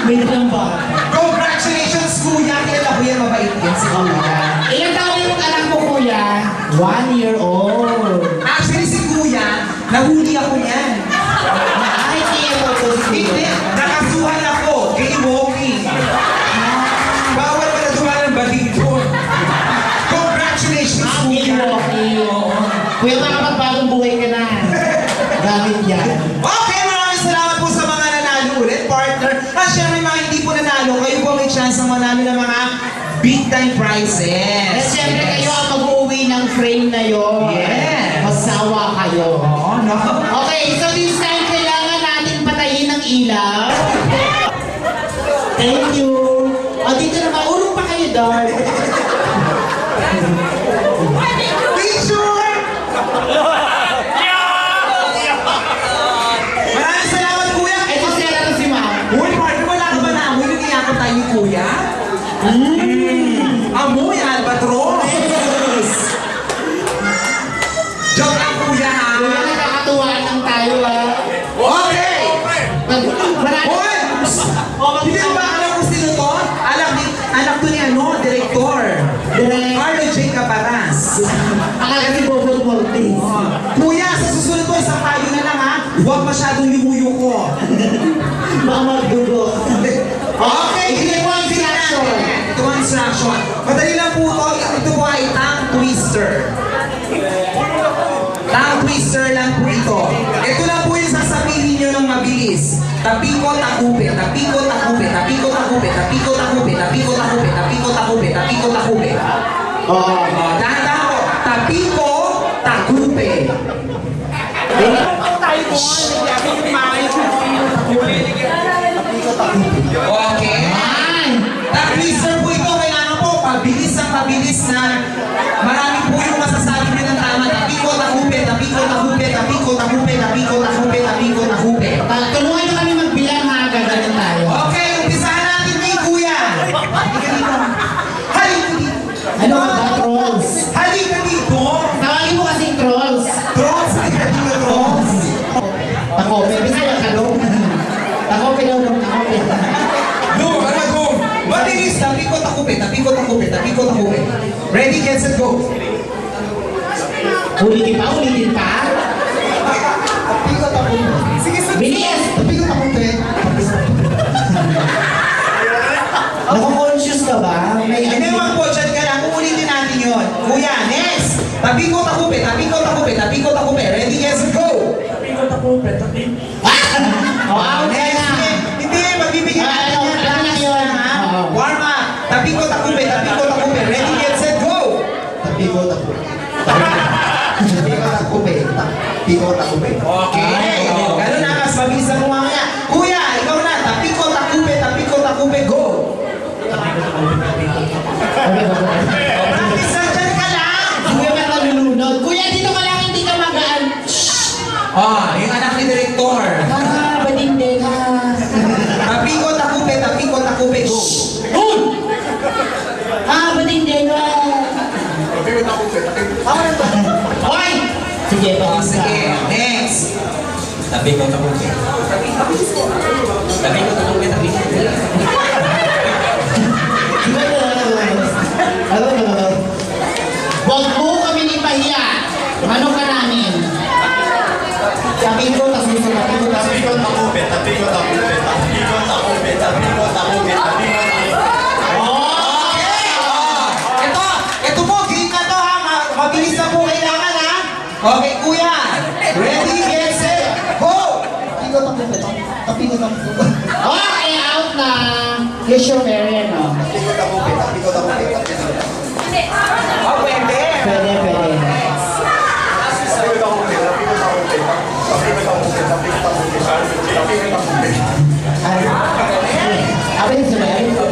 Wait lang ba? Congratulations, kuya! Kilala ko yan, mabait yan si kuya. Ilan taon yung anak mo, kuya? 1 year old. Actually, si kuya, nahuli ako niyan. Ay, tiyan mo po si Hindi, kuya. nakasuhan ako kay Walking. Bawal pa na dumaan ng balito. Congratulations, kuya! Kuya, makapagpagong buhay ka na. Gamit yan. Okay, maraming salamat po sa mga nanalo ulit, partner. At syempre, mga hindi po nanalo, kayo po may chance na manalo ng mga big time prizes. At syempre kayo ang mag-uwi ng frame na yun. Yes. Masawa kayo. Oo, no? Okay, so this time kailangan natin patayin ng ilaw. Thank you. O, dito na maulong pa kayo, Dark. Picture! Maraming salamat, kuya. Ito siya na si Ma'am. Uy, partner, wala ka ba na amoy? Nagiyakot tayo ni kuya? Amoy, albatros! Joke lang, kuya, ha? Kuya, nakakatuwaan lang tayo, ha? Okay! Marami. Uy! Hindi ba alam kung sino to? Anak to ni ano, direktor. Carlo J. Caparas. Akala si Bobo Mortis. Kuya, sa susunod ko, isang tayo na lang, ha? Huwag masyadong yumuyo ko. Baka magdugo. Okay, ito po ang instruction. Ito ang instruction. Madali lang po ito. Ito po ay tongue twister. Tongue twister lang po ito. Ito lang po yung sasabihin nyo ng mabilis. Tapiko, takupe, tapiko, takupe, tapiko, takupe, tapiko, takupe, tapiko, takupe, tapiko, takupe, tapiko, takupe. Oo. Dahan-dahan po. Tapiko, takupe. Okay. Tongue twister po ito. Kailangan po pabilis ang pabilis na marami po yung masasabi nyo ng tama. Tapiko, takupe, tapiko, takupe, tapiko, takupe, tapiko, takupe, tapiko, takupe. Tulungan nyo kami magbilang, ha? Gagaling tayo. Okay, umpisahan natin ni Kuya. Halika dito. Halika dito. Ano ka ba, trolls? Halika dito. Tawagin mo kasing trolls. Trolls, halika dito, trolls. Takope, bisaya ka doon. Takope daw doon, takope. No, ano go? Matinis, tapiko, takupe, tapiko, takupe, tapiko, takupe. Ready, get set, go. Ulitin pa, ulitin pa. Tapiko, takupe. Sige, sige. Bilis! Tapiko, takupe. Nako-conscious ka ba? Hindi, wag po, dyan ka lang. Uulitin natin yun. Kuya, next. Tapiko, takupe, tapiko, takupe, tapiko, takupe. Ready, get set, go. Out ka Next, na. hindi, magbibigyan natin Ano, yan. ano lang yun, ha? Warm up. Tapiko, takupe, tapiko, takupe. Ready, get set, go. Tapiko, takupe. Tapiko, takupe. Tapiko, takupe. Okay. Ganun na, mas mabilis ang mamaya. Kuya, ikaw na. Tapiko, takupe, go. Practice na dyan ka lang. Kuya ka nalulunod. Kuya, dito ka lang, hindi ka magaan. Yung anak ni Direktor. Ah, bading-ding, ha? Tapiko, takupe, go. Ah, bading-ding, ha? Hoy! Sige, bading ka. Sige, next. Tapiko, takupe. Tapiko, takupe, tapiko. Huwag mo kami ipahiya. Ano ka namin? Sabi ko, tapos gusto ka. Tapiko, takupe. Tapiko, takupe. Tapiko, takupe. Tapiko, takupe. Tapiko, takupe. Ito po, game na to ha. Mabilis na po kailangan ha. Okay, kuya. Ready, get set, go. Tapiko, takupe. Tapiko, takupe. Okay, out na. Here's your Marian, no? Tapiko, takupe. Tapiko, takupe. Oh, pwede. Pwede, pwede. Tapiko, takupe. Tapiko, takupe. Tapiko, takupe. Tapiko, takupe. Tapiko, takupe. Ay, apa yung sabi? Out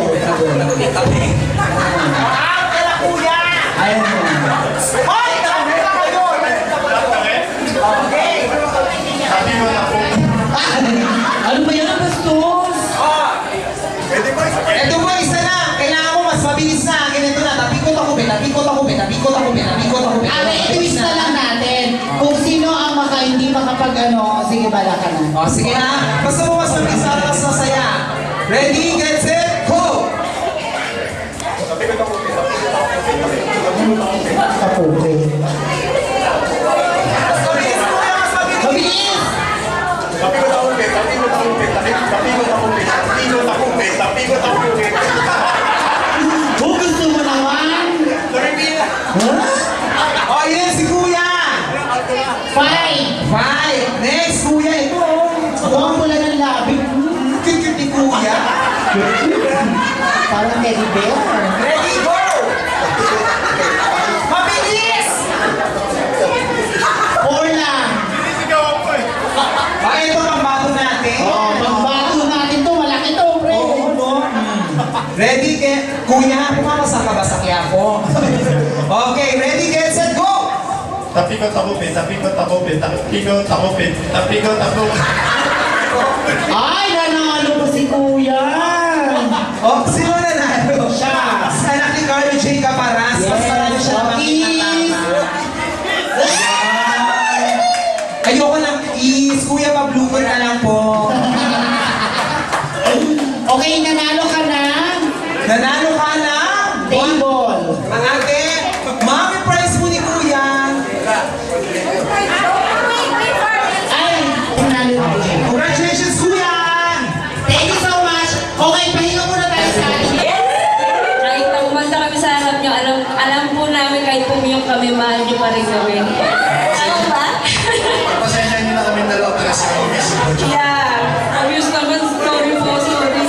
ka na, kuya. Ayaw mo. Hoy, takupe ka kayo. Okay. Tapiko, takupe. Ano ba yan ang bastos? Pwede ba? Ito po, isa na. Kailangan mo mas mabilis na. Ganito na. Tapiko, takupe, tapiko, takupe, tapiko, takupe, tapiko, takupe. I-twist na lang natin. Kung sino ang hindi makapag ano, sige bala ka na. O, sige na. Basta mo mas mabilis na mas masaya. Ready, get set, go! Kaputi. Mabilis! Kung gusto mo naman. Huh? Oh, yan si Kuya! 5. 5. Next, Kuya, ito. Huwag mo lang ng labi. Cute ni Kuya. Parang teddy bear. Ready, go! Mabilis! 4 lang. Ah, ito ang bago natin. Oh, pagbago natin to, malaki to, pre. Oo, no? Ready, Kuya, pumakasa ka ba sa Quiapo? Okay, ready, get set, go! Tapikot takupin, tapikot takupin, tapikot takupin, tapikot takupin. Ay, nanalo ko si Kuya. Oh, sino nanalo? Siya. Sa anak ni Carlo J. Caparas. Mas marami siya Kiss. Ayoko ng kiss. Kuya, pa-blooper na lang po. Okay, nanalo ka na. Nanalo ka na. Table. Ang ate, mami prize mo ni Kuya. Ay, nanalo ko. Congratulations, Kuya! Thank you so much. Okay, pahinga muna tayo sa akin. Kahit na kumanta kami sa harap nyo, alam po namin kahit pumiyok kami, mahal nyo pa rin kami. Ano ba? Pasensya niyo na kami dalawa para sa miss. Yeah. Obvious naman story po. Sorry.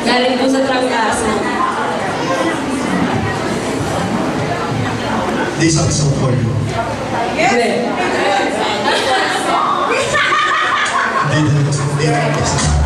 Galing po sa trangkaso. This episode for you. Hindi. Dito.